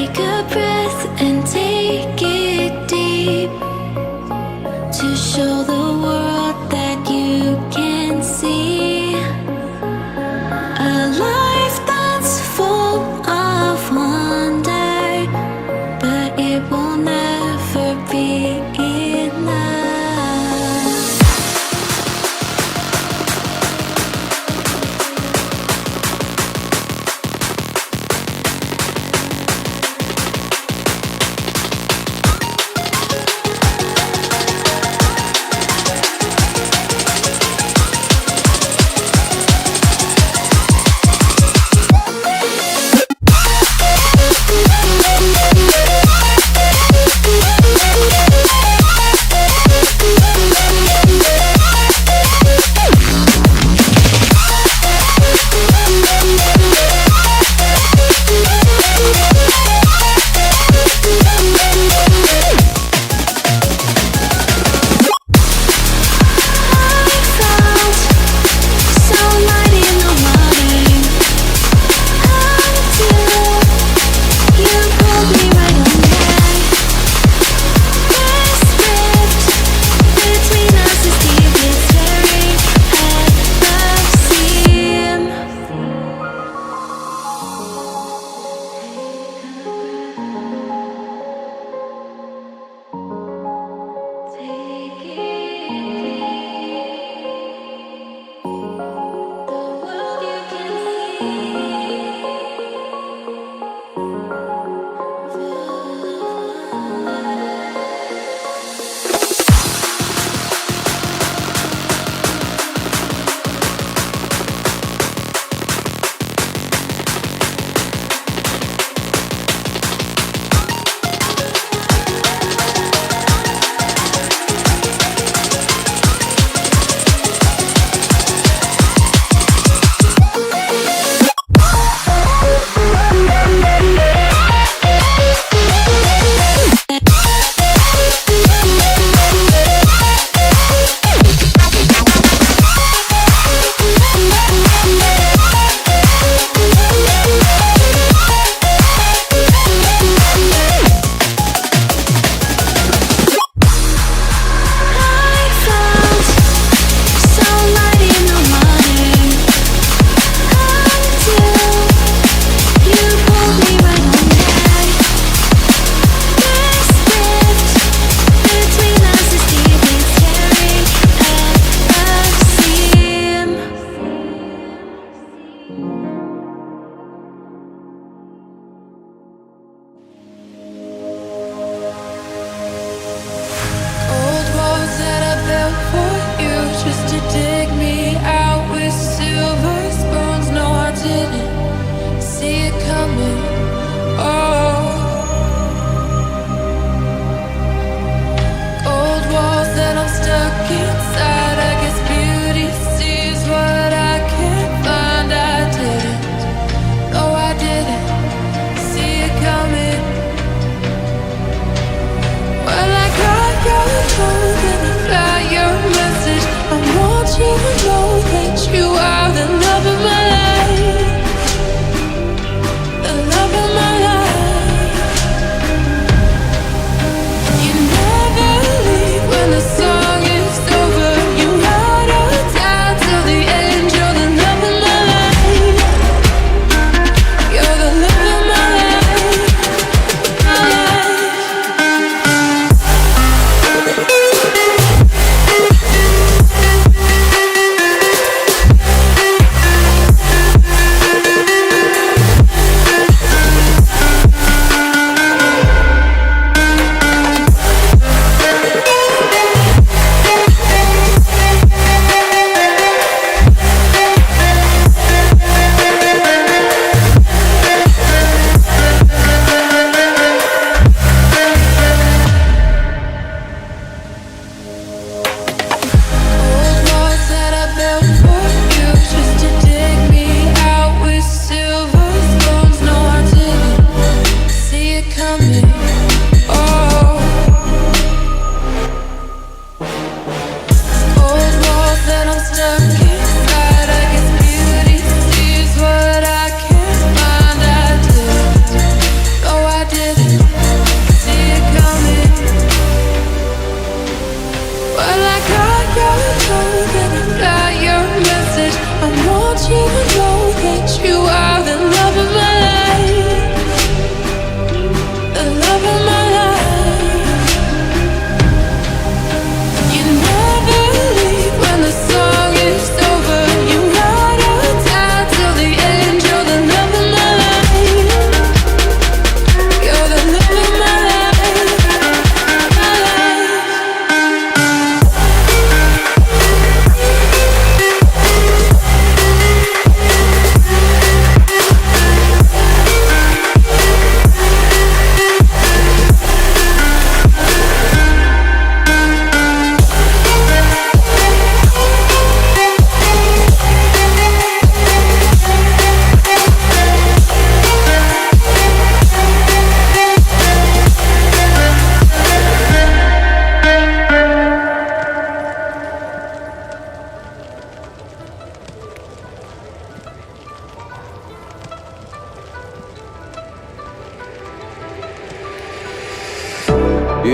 Take a breath and take it deep to show the world that you can see a life that's full of wonder, but it will never be enough.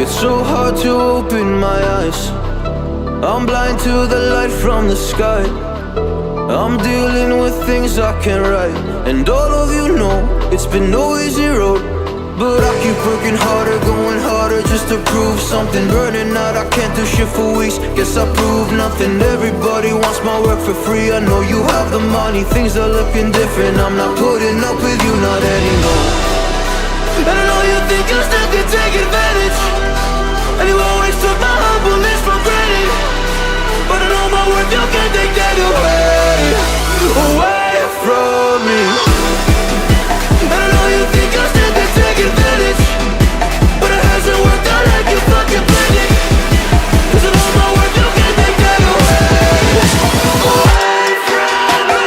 It's so hard to open my eyes. I'm blind to the light from the sky. I'm dealing with things I can't write. And all of you know it's been no easy road, but I keep working harder, going harder just to prove something. Burning out, I can't do shit for weeks. Guess I proved nothing. Everybody wants my work for free. I know you have the money, things are looking different. I'm not putting up with you, not anymore. And I know you think you still can take advantage, and you always took my humbleness for granted. But I know my worth, you can't take that away from me. And I know you think you still can take advantage, but it hasn't worked out like you fucking planned it. 'Cause I know my worth, you can't take that away from me.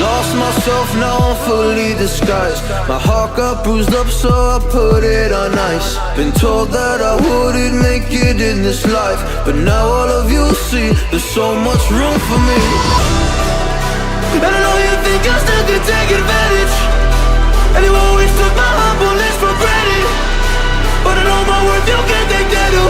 Lost myself, now I'm fully disguised. My heart got bruised up, so I put it on ice. Been told that I wouldn't make it in this life, but now all of you see there's so much room for me. And I know you think you still can take advantage, and you always took my humbleness for granted. But I know my worth, you can't take that away.